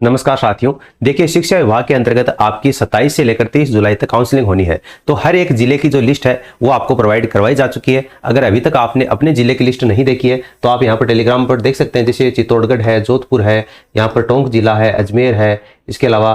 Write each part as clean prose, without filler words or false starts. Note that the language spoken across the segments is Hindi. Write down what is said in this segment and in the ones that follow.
नमस्कार साथियों, देखिए शिक्षा विभाग के अंतर्गत आपकी 27 से लेकर 23 जुलाई तक काउंसलिंग होनी है। तो हर एक जिले की जो लिस्ट है वो आपको प्रोवाइड करवाई जा चुकी है। अगर अभी तक आपने अपने जिले की लिस्ट नहीं देखी है तो आप यहाँ पर टेलीग्राम पर देख सकते हैं। जैसे चित्तौड़गढ़ है, जोधपुर है, यहाँ पर टोंक जिला है, अजमेर है, इसके अलावा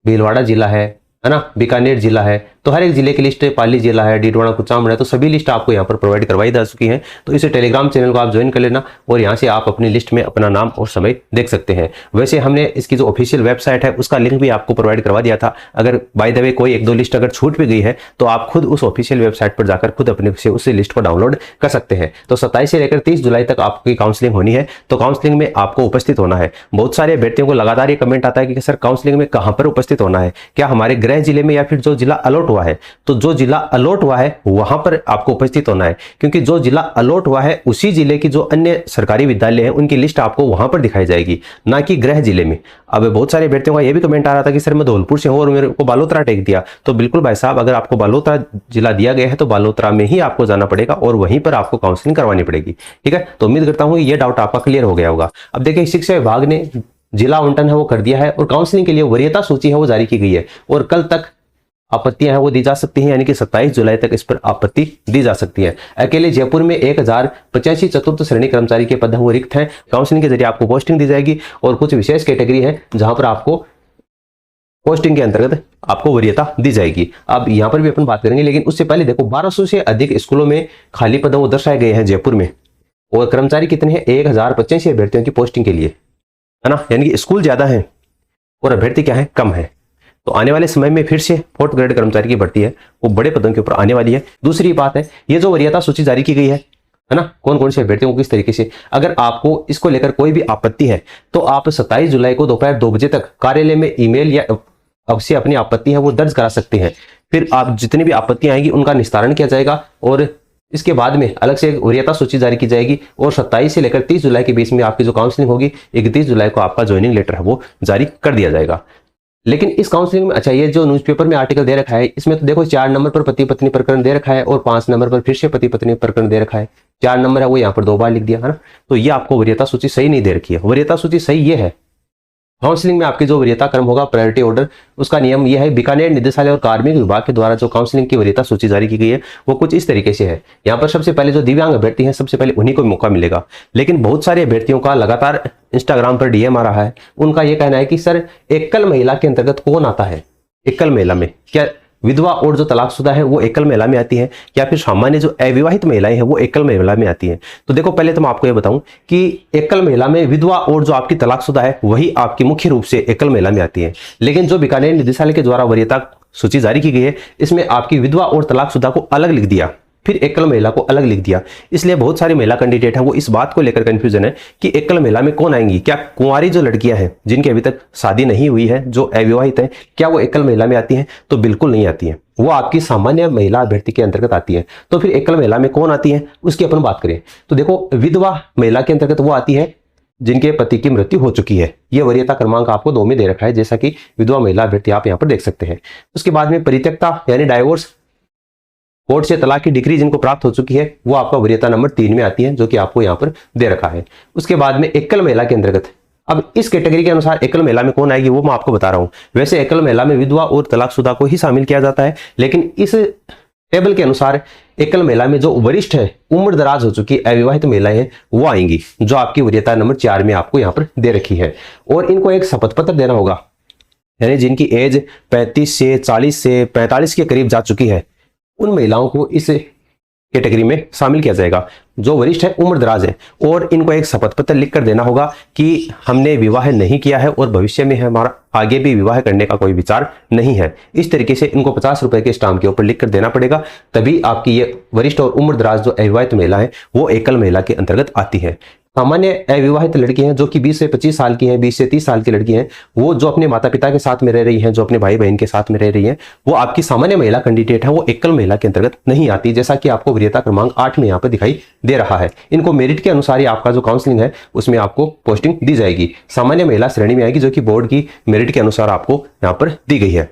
भीलवाड़ा जिला है ना, बीकानेर जिला है। तो हर एक जिले की लिस्ट, पाली जिला है, डीडवाना कुचामन है, तो सभी लिस्ट आपको यहाँ पर प्रोवाइड करवाई जा चुकी हैं। तो इस टेलीग्राम चैनल को आप ज्वाइन कर लेना और यहाँ से आप अपनी लिस्ट में अपना नाम और समय देख सकते हैं। वैसे हमने इसकी जो ऑफिशियल वेबसाइट है उसका लिंक भी आपको प्रोवाइड करवा दिया था। अगर बाय द वे कोई एक दो लिस्ट अगर छूट भी गई है तो आप खुद उस ऑफिशियल वेबसाइट पर जाकर खुद अपने से उस लिस्ट को डाउनलोड कर सकते हैं। तो 27 से लेकर 30 जुलाई तक आपकी काउंसलिंग होनी है। तो काउंसलिंग में आपको उपस्थित होना है। बहुत सारे अभ्यर्थियों को लगातार ये कमेंट आता है कि सर काउंसलिंग में कहां पर उपस्थित होना है, क्या हमारे गृह जिले में या फिर जो जिला अलॉट हुआ है। तो जो जिला अलॉट हुआ है वहां पर आपको उपस्थित होना है, क्योंकि जो जिला अलॉट हुआ है उसी जिले की जो अन्य सरकारी विद्यालय है उनकी लिस्ट आपको वहां पर दिखाई जाएगी, ना कि गृह जिले में। अब बहुत सारे अभ्यर्थियों का यह भी कमेंट आ रहा था कि सर मैं धौलपुर से हूं और मेरे को बालोतरा टेक दिया। तो बिल्कुल भाई साहब, अगर आपको बालोतरा जिला दिया गया है तो बालोतरा में ही आपको जाना पड़ेगा और वहीं पर आपको काउंसलिंग करवानी पड़ेगी। ठीक है, तो उम्मीद करता हूं ये डाउट आपका क्लियर हो गया होगा। अब देखिए, शिक्षा विभाग ने जिला आवंटन है वो कर दिया है और काउंसलिंग के लिए वरीयता सूची है वो जारी की गई है और कल तक आपत्तियां हैं वो दी जा सकती हैं, यानी कि 27 जुलाई तक इस पर आपत्ति दी जा सकती है। अकेले जयपुर में 1085 चतुर्थ श्रेणी कर्मचारी के पद हैं वो रिक्त हैं। काउंसलिंग के जरिए आपको पोस्टिंग दी जाएगी और कुछ विशेष कैटेगरी है जहां पर आपको पोस्टिंग के अंतर्गत आपको वरीयता दी जाएगी। अब यहां पर भी अपन बात करेंगे, लेकिन उससे पहले देखो 1200 से अधिक स्कूलों में खाली पद वो दर्शाए गए हैं जयपुर में, और कर्मचारी कितने हैं 1085 अभ्यर्थियों की पोस्टिंग के लिए, है ना। यानी कि स्कूल ज्यादा है और अभ्यर्थी क्या है, कम है। तो आने वाले समय में फिर से 4th ग्रेड कर्मचारी की भर्ती है वो बड़े पदों के ऊपर आने वाली है। दूसरी बात है, ये जो वरीयता सूची जारी की गई है ना, कौन कौन से अभ्यर्थियों को किस तरीके से, अगर आपको इसको लेकर कोई भी आपत्ति है तो आप 27 जुलाई को दोपहर 2 बजे तक कार्यालय में ईमेल या अवश्य अपनी आपत्ति है वो दर्ज करा सकते हैं। फिर आप जितनी भी आपत्तियां आएंगी उनका निस्तारण किया जाएगा और इसके बाद में अलग से एक वरीयता सूची जारी की जाएगी और 27 से लेकर 30 जुलाई के बीच में आपकी जो काउंसलिंग होगी, 31 जुलाई को आपका ज्वाइनिंग लेटर है वो जारी कर दिया जाएगा। लेकिन इस काउंसलिंग में अच्छा, ये जो न्यूज़पेपर में आर्टिकल दे रखा है इसमें तो देखो 4 नंबर पर पति पत्नी प्रकरण दे रखा है और 5 नंबर पर फिर से पति पत्नी प्रकरण दे रखा है। 4 नंबर है वो यहाँ पर 2 बार लिख दिया है ना। तो ये आपको वरीयता सूची सही नहीं दे रखी है। वरीयता सूची सही ये है, काउंसलिंग में आपकी जो वरीयता क्रम होगा प्रायोरिटी ऑर्डर, उसका नियम यह है। बीकानेर निदेशालय और कार्मिक विभाग के द्वारा जो काउंसलिंग की वरीयता सूची जारी की गई है वो कुछ इस तरीके से है। यहाँ पर सबसे पहले जो दिव्यांग अभ्यर्थी हैं सबसे पहले उन्हीं को मौका मिलेगा। लेकिन बहुत सारे अभ्यर्थियों का लगातार इंस्टाग्राम पर डीएम आ रहा है, उनका यह कहना है कि सर एकल महिला के अंतर्गत कौन आता है। एकल महिला में क्या विधवा और जो तलाकशुदा है वो एकल महिला में आती है, या फिर सामान्य जो अविवाहित महिलाएं हैं वो एकल महिला में आती हैं। तो देखो, पहले तो मैं आपको ये बताऊं कि एकल महिला में विधवा और जो आपकी तलाकशुदा है वही आपकी मुख्य रूप से एकल महिला में आती है। लेकिन जो बीकानेर निदेशालय के द्वारा वरीयता सूची जारी की गई है इसमें आपकी विधवा और तलाकशुदा को अलग लिख दिया, फिर एकल महिला को अलग लिख दिया। इसलिए बहुत सारे महिला कैंडिडेट हैं वो इस बात को लेकर कंफ्यूजन है कि एकल महिला में कौन आएंगी। क्या कुंवारी जो लड़कियां हैं जिनकी अभी तक शादी नहीं हुई है, जो अविवाहित हैं, क्या वो एकल महिला में आती हैं? तो बिल्कुल नहीं आती हैं, वो आपकी सामान्य महिला अभ्यर्थी के अंतर्गत आती है। तो फिर एकल महिला में कौन आती है उसकी अपन बात करें तो देखो, विधवा महिला के अंतर्गत वो आती है जिनके पति की मृत्यु हो चुकी है। यह वरीयता क्रमांक आपको 2 में दे रखा है, जैसा कि विधवा महिला अभ्यर्थी आप यहाँ पर देख सकते हैं। उसके बाद में परित्यक्ता यानी डाइवोर्स, कोर्ट से तलाक की डिग्री जिनको प्राप्त हो चुकी है वो आपका वरीयता नंबर 3 में आती है, जो कि आपको यहाँ पर दे रखा है। उसके बाद में एकल महिला के अंतर्गत, अब इस कैटेगरी के अनुसार एकल महिला में कौन आएगी वो मैं आपको बता रहा हूं। वैसे एकल महिला में विधवा और तलाकशुदा को ही शामिल किया जाता है, लेकिन इस टेबल के अनुसार एकल महिला में जो वरिष्ठ है, उम्र दराज हो चुकी अविवाहित महिलाएं हैं वो आएंगी, जो आपकी वरीयता नंबर 4 में आपको यहाँ पर दे रखी है। और इनको एक शपथ पत्र देना होगा, यानी जिनकी एज 35 से 40 से 45 के करीब जा चुकी है उन महिलाओं को इस कैटेगरी में शामिल किया जाएगा, जो वरिष्ठ है, उम्र दराज है। और इनको एक शपथ पत्र लिख कर देना होगा कि हमने विवाह नहीं किया है और भविष्य में हमारा आगे भी विवाह करने का कोई विचार नहीं है। इस तरीके से इनको 50 रुपए के स्टाम्प के ऊपर लिख कर देना पड़ेगा, तभी आपकी ये वरिष्ठ और उम्र दराज जो अविवाहित महिला है वो एकल महिला के अंतर्गत आती है। सामान्य अविवाहित लड़की हैं जो कि 20 से 25 साल की हैं, 20 से 30 साल की लड़की हैं, वो जो अपने माता पिता के साथ में रह रही हैं, जो अपने भाई बहन के साथ में रह रही हैं, वो आपकी सामान्य महिला कैंडिडेट है, वो एकल महिला के अंतर्गत नहीं आती, जैसा कि आपको वरीयता क्रमांक 8 में यहाँ पर दिखाई दे रहा है। इनको मेरिट के अनुसार ही आपका जो काउंसलिंग है उसमें आपको पोस्टिंग दी जाएगी। सामान्य महिला श्रेणी में आएगी, जो कि बोर्ड की मेरिट के अनुसार आपको यहाँ पर दी गई है।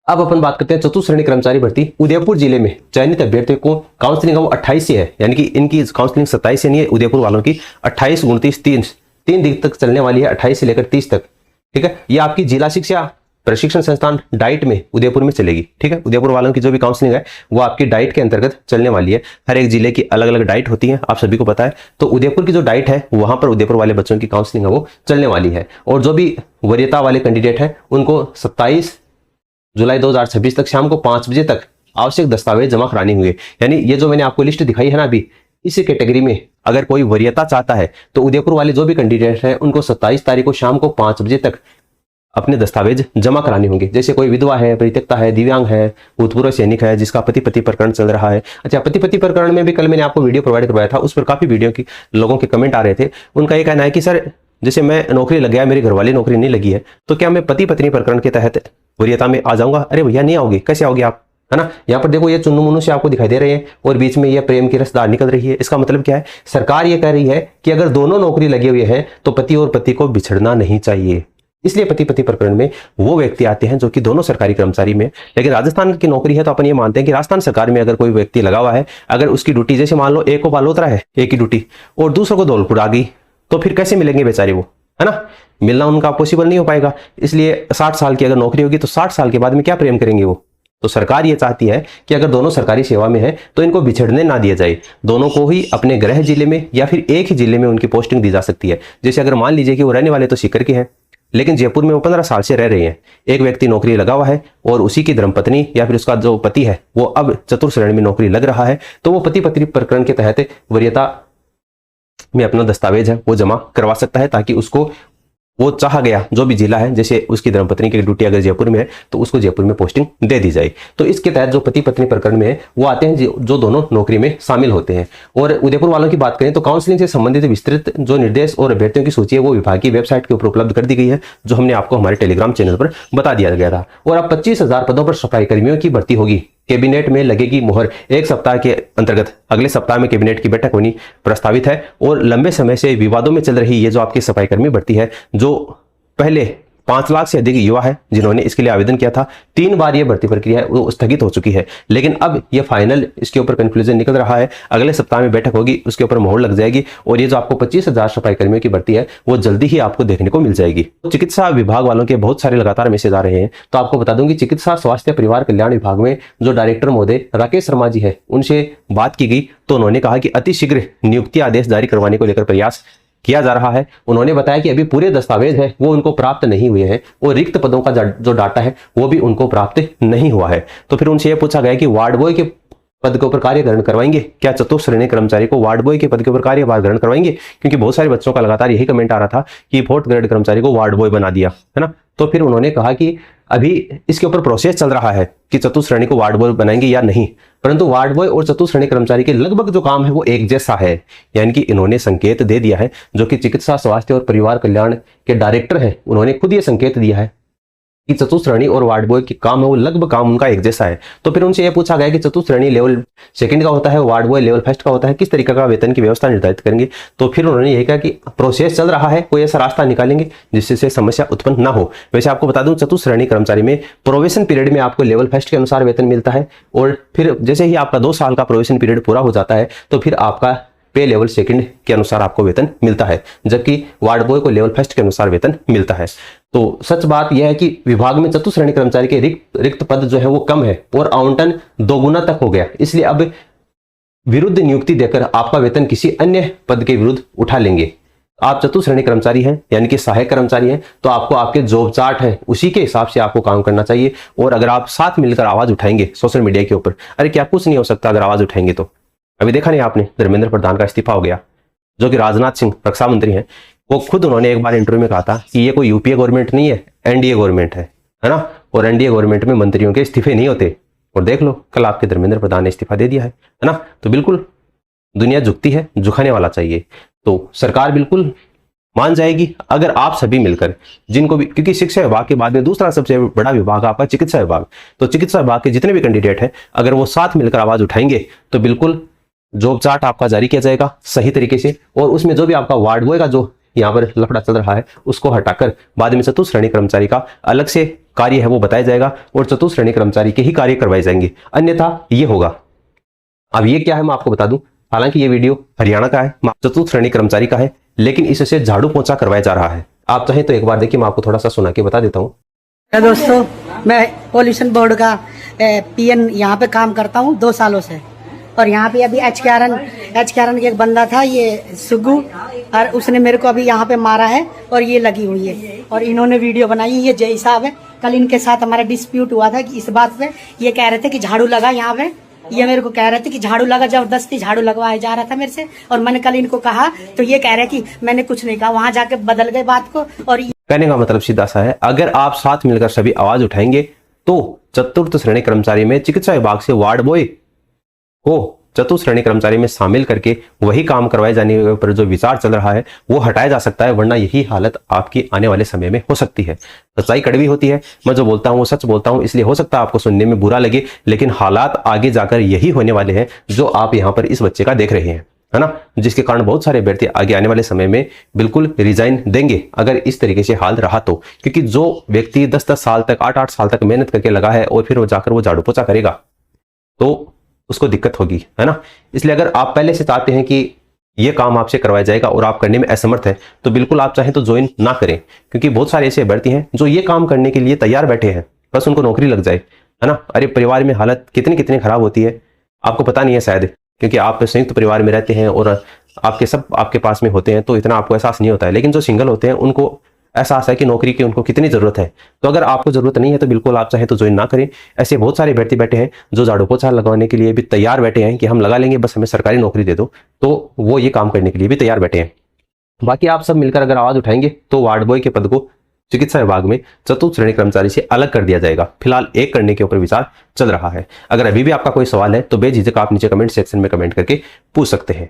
अब अपन बात करते हैं चतुर्थ श्रेणी कर्मचारी भर्ती। उदयपुर जिले में चयनित अभ्यर्थियों को काउंसलिंग वो 28 से है, यानी कि इनकी काउंसलिंग 27 से नहीं है, उदयपुर वालों की 28, 29, 3 दिन तक चलने वाली है, 28 से लेकर 30 तक। ठीक है। ये आपकी जिला शिक्षा प्रशिक्षण संस्थान डाइट में उदयपुर में चलेगी। ठीक है, उदयपुर वालों की जो भी काउंसलिंग है वो आपकी डाइट के अंतर्गत चलने वाली है। हर एक जिले की अलग अलग डाइट होती है, आप सभी को पता है। तो उदयपुर की जो डाइट है वहां पर उदयपुर वाले बच्चों की काउंसलिंग है वो चलने वाली है। और जो भी वरीयता वाले कैंडिडेट हैं उनको 27 जुलाई 2026 तक शाम को 5 बजे तक आवश्यक दस्तावेज जमा कराने होंगे। यानी ये जो मैंने आपको लिस्ट दिखाई है ना अभी, इसी कैटेगरी में अगर कोई वरीयता चाहता है तो उदयपुर वाले जो भी कैंडिडेट हैं उनको 27 तारीख को शाम को 5 बजे तक अपने दस्तावेज जमा कराने होंगे। जैसे कोई विधवा है, परित्यक्ता है, दिव्यांग है, भूतपूर्व सैनिक है, जिसका पति प्रकरण चल रहा है। अच्छा, पति प्रकरण में भी कल मैंने आपको वीडियो प्रोवाइड करवाया था, उस पर काफी वीडियो की लोगों के कमेंट आ रहे थे। उनका ये कहना है कि सर जैसे मैं नौकरी लग गया, मेरी घरवाली नौकरी नहीं लगी है, तो क्या मैं पति पत्नी प्रकरण के तहत वरीयता में आ जाऊंगा? अरे भैया नहीं आओगे, कैसे आओगे आप, है ना। यहाँ पर देखो ये चुन्नू मुन्नू से आपको दिखाई दे रहे हैं और बीच में ये प्रेम की रसदार निकल रही है। इसका मतलब क्या है? सरकार ये कह रही है कि अगर दोनों नौकरी लगे हुए हैं तो पति और पति को बिछड़ना नहीं चाहिए। इसलिए पति प्रकरण में वो व्यक्ति आते हैं जो कि दोनों सरकारी कर्मचारी में, लेकिन राजस्थान की नौकरी है तो अपन ये मानते हैं कि राजस्थान सरकार में अगर कोई व्यक्ति लगा हुआ है, अगर उसकी ड्यूटी जैसे मान लो एक को बालोतरा है, एक की ड्यूटी, और दूसरों को धौलपुर आ गई, तो फिर कैसे मिलेंगे बेचारे वो, है ना। मिलना उनका पॉसिबल नहीं हो पाएगा। इसलिए 60 साल की अगर नौकरी होगी तो 60 साल के बाद में क्या प्रेम करेंगे वो। तो सरकार ये चाहती है कि अगर दोनों सरकारी सेवा में है तो इनको बिछड़ने ना दिया जाए, दोनों को ही अपने गृह जिले में या फिर एक ही जिले में उनकी पोस्टिंग दी जा सकती है। जैसे अगर मान लीजिए कि वो रहने वाले तो सीकर के हैं, लेकिन जयपुर में वो 15 साल से रह रहे हैं, एक व्यक्ति नौकरी लगा हुआ है और उसी की धर्मपत्नी या फिर उसका जो पति है वो अब चतुर्थ श्रेणी में नौकरी लग रहा है, तो वो पति प्रकरण के तहत वरीयता में अपना दस्तावेज है वो जमा करवा सकता है, ताकि उसको वो चाहा गया जो भी जिला है, जैसे उसकी धर्मपत्नी की ड्यूटी अगर जयपुर में है तो उसको जयपुर में पोस्टिंग दे दी जाए। तो इसके तहत जो पति पत्नी प्रकरण में है वो आते हैं जो दोनों नौकरी में शामिल होते हैं। और उदयपुर वालों की बात करें तो काउंसलिंग से संबंधित विस्तृत जो निर्देश और अभ्यर्थियों की सूची है वो विभाग की वेबसाइट के ऊपर उपलब्ध कर दी गई है, जो हमने आपको हमारे टेलीग्राम चैनल पर बता दिया गया था। और अब 25,000 पदों पर सफाई कर्मियों की भर्ती होगी, कैबिनेट में लगेगी मुहर। एक सप्ताह के अंतर्गत अगले सप्ताह में कैबिनेट की बैठक होनी प्रस्तावित है। और लंबे समय से विवादों में चल रही ये जो आपकी सफाई कर्मी भर्ती है, जो पहले 5 लाख से अधिक युवा है जिन्होंने इसके लिए आवेदन किया था, 3 बार ये भर्ती प्रक्रिया है वो स्थगित हो चुकी है, लेकिन अब ये फाइनल इसके ऊपर कंक्लूजन निकल रहा है। अगले सप्ताह में बैठक होगी, उसके ऊपर मोहर लग जाएगी और ये जो आपको 25,000 सफाई कर्मियों की भर्ती है वो जल्दी ही आपको देखने को मिल जाएगी। तो चिकित्सा विभाग वालों के बहुत सारे लगातार मैसेज आ रहे हैं, तो आपको बता दूं कि चिकित्सा स्वास्थ्य परिवार कल्याण विभाग में जो डायरेक्टर महोदय राकेश शर्मा जी है उनसे बात की गई, तो उन्होंने कहा कि अतिशीघ्र नियुक्ति आदेश जारी करवाने को लेकर प्रयास किया जा रहा है। उन्होंने बताया कि अभी पूरे दस्तावेज है वो उनको प्राप्त नहीं हुए हैं और रिक्त पदों का जो डाटा है वो भी उनको प्राप्त नहीं हुआ है। तो फिर उनसे यह पूछा गया कि वार्ड बॉय के पद के ऊपर कार्य ग्रहण करवाएंगे क्या? चतुर्थ श्रेणी कर्मचारी को वार्ड बॉय के पद के ऊपर कार्यभार ग्रहण करवाएंगे? क्योंकि बहुत सारे बच्चों का लगातार यही कमेंट आ रहा था कि 4th ग्रेड कर्मचारी को वार्ड बॉय बना दिया, है ना। तो फिर उन्होंने कहा कि अभी इसके ऊपर प्रोसेस चल रहा है कि चतुर्थ श्रेणी को वार्ड बॉय बनाएंगे या नहीं, परंतु वार्ड बॉय और चतुर्थ श्रेणी कर्मचारी के लगभग जो काम है वो एक जैसा है। यानी कि इन्होंने संकेत दे दिया है, जो कि चिकित्सा स्वास्थ्य और परिवार कल्याण के डायरेक्टर हैं उन्होंने खुद ये संकेत दिया है कि चतुर्थ श्रेणी और वार्ड बॉय की काम है वो लगभग काम उनका एक जैसा है। तो फिर उनसे यह पूछा गया कि चतुर्थ श्रेणी लेवल 2 का होता है, वार्ड बॉय लेवल 1 का होता है, किस तरीके का वेतन की व्यवस्था निर्धारित करेंगे? तो फिर उन्होंने यह कहा कि प्रोसेस चल रहा है, कोई ऐसा रास्ता निकालेंगे जिससे समस्या उत्पन्न ना हो। वैसे आपको बता दूं चतुर्थ श्रेणी कर्मचारी में प्रोवेशन पीरियड में आपको लेवल 1 के अनुसार वेतन मिलता है, और फिर जैसे ही आपका 2 साल का प्रोवेशन पीरियड पूरा हो जाता है तो फिर आपका पे लेवल 2 के अनुसार आपको वेतन मिलता है, जबकि वार्ड बॉय को लेवल 1 के अनुसार वेतन मिलता है। तो सच बात यह है कि विभाग में चतुर्थ श्रेणी कर्मचारी के रिक्त पद जो है वो कम है और आवंटन 2 गुना तक हो गया। इसलिए अब विरुद्ध नियुक्ति देकर आपका वेतन किसी अन्य पद के विरुद्ध उठा लेंगे। आप चतुर्थ श्रेणी कर्मचारी हैं यानी कि सहायक कर्मचारी हैं, तो आपको आपके जॉब चार्ट है उसी के हिसाब से आपको काम करना चाहिए। और अगर आप साथ मिलकर आवाज उठाएंगे सोशल मीडिया के ऊपर, अरे क्या कुछ नहीं हो सकता अगर आवाज उठाएंगे तो। अभी देखा नहीं आपने, धर्मेंद्र प्रधान का इस्तीफा हो गया, जो कि राजनाथ सिंह रक्षा मंत्री हैं, वो खुद उन्होंने एक बार इंटरव्यू में कहा था कि ये कोई यूपीए गवर्नमेंट नहीं है, एनडीए गवर्नमेंट है ना। और एनडीए गवर्नमेंट में मंत्रियों के इस्तीफे नहीं होते, और देख लो कल आपके धर्मेंद्र प्रधान ने इस्तीफा दे दिया है ना। तो बिल्कुल दुनिया झुकती है, झुकाने वाला चाहिए। तो सरकार बिल्कुल मान जाएगी अगर आप सभी मिलकर, जिनको भी, क्योंकि शिक्षा विभाग के बाद में दूसरा सबसे बड़ा विभाग आपका चिकित्सा विभाग, तो चिकित्सा विभाग के जितने भी कैंडिडेट हैं अगर वो साथ मिलकर आवाज उठाएंगे तो बिल्कुल जॉब चार्ट आपका जारी किया जाएगा सही तरीके से। और उसमें जो भी आपका वार्ड बॉय का जो यहाँ पर लफड़ा चल रहा है उसको हटाकर बाद में चतुर्थ श्रेणी कर्मचारी का अलग से कार्य है वो बताया जाएगा और चतुर्थ श्रेणी कर्मचारी के ही कार्य करवाए जाएंगे, अन्यथा ये होगा। अब ये क्या है मैं आपको बता दूं, हालांकि ये वीडियो हरियाणा का है, चतुर्थ श्रेणी कर्मचारी का है, लेकिन इससे झाड़ू पोंछा करवाया जा रहा है। आप चाहें तो एक बार देखिए, मैं आपको थोड़ा सा सुना के बता देता हूँ। दोस्तों, मैं पॉल्यूशन बोर्ड का पीएन यहाँ पे काम करता हूँ 2 सालों से। और यहाँ पे अभी एच के आर एक बंदा था, ये सुग्गू, और उसने मेरे को अभी यहाँ पे मारा है और ये लगी हुई है। और इन्होंने वीडियो बनाई, ये जय साहब है। कल इनके साथ हमारा डिस्प्यूट हुआ था कि इस बात पे ये कह रहे थे कि झाड़ू लगा यहाँ पे, ये मेरे को कह रहे थे कि झाड़ू लगा, जबरदस्ती झाड़ू लगवाया जा रहा था मेरे से। और मैंने कल इनको कहा तो ये कह रहे कि मैंने कुछ नहीं कहा, वहां जाके बदल गए बात को। और कहने का मतलब सीधा सा है, अगर आप साथ मिलकर सभी आवाज उठाएंगे तो चतुर्थ श्रेणी कर्मचारी में चिकित्सा विभाग से वार्ड बॉय को चतुर्थ श्रेणी कर्मचारी में शामिल करके वही काम करवाए जाने पर जो विचार चल रहा है वो हटाया जा सकता है, वरना यही हालत आपकी आने वाले समय में हो सकती है। सच्चाई कड़वी होती है, मैं जो बोलता हूं वो सच बोलता हूं, इसलिए हो सकता है आपको सुनने में बुरा लगे, लेकिन हालात आगे जाकर यही होने वाले हैं जो आप यहाँ पर इस बच्चे का देख रहे हैं, है ना, जिसके कारण बहुत सारे अभ्यर्थी आगे आने वाले समय में बिल्कुल रिजाइन देंगे अगर इस तरीके से हाल रहा तो। क्योंकि जो व्यक्ति 10-10 साल तक 8-8 साल तक मेहनत करके लगा है और फिर वो जाकर वो झाड़ू पोछा करेगा तो उसको दिक्कत होगी, है ना। इसलिए अगर आप पहले से चाहते हैं कि ये काम आपसे करवाया जाएगा और आप करने में असमर्थ है तो बिल्कुल आप चाहें तो ज्वाइन ना करें, क्योंकि बहुत सारे ऐसे अभ्यर्थी हैं जो ये काम करने के लिए तैयार बैठे हैं, बस उनको नौकरी लग जाए, है ना। अरे परिवार में हालत कितनी खराब होती है आपको पता नहीं है शायद, क्योंकि आप संयुक्त परिवार में रहते हैं और आपके सब आपके पास में होते हैं तो इतना आपको एहसास नहीं होता है, लेकिन जो सिंगल होते हैं उनको एहसास है कि नौकरी की उनको कितनी जरूरत है। तो अगर आपको जरूरत नहीं है तो बिल्कुल आप चाहे तो ज्वाइन ना करें। ऐसे बहुत सारे अभ्यर्थी बैठे हैं जो झाड़ू पोछा लगवाने के लिए भी तैयार बैठे हैं कि हम लगा लेंगे, बस हमें सरकारी नौकरी दे दो, तो वो ये काम करने के लिए भी तैयार बैठे हैं। बाकी आप सब मिलकर अगर आवाज उठाएंगे तो वार्ड बॉय के पद को चिकित्सा विभाग में चतुर्थ श्रेणी कर्मचारी से अलग कर दिया जाएगा। फिलहाल एक करने के ऊपर विचार चल रहा है। अगर अभी भी आपका कोई सवाल है तो बेझिझक आप नीचे कमेंट सेक्शन में कमेंट करके पूछ सकते हैं।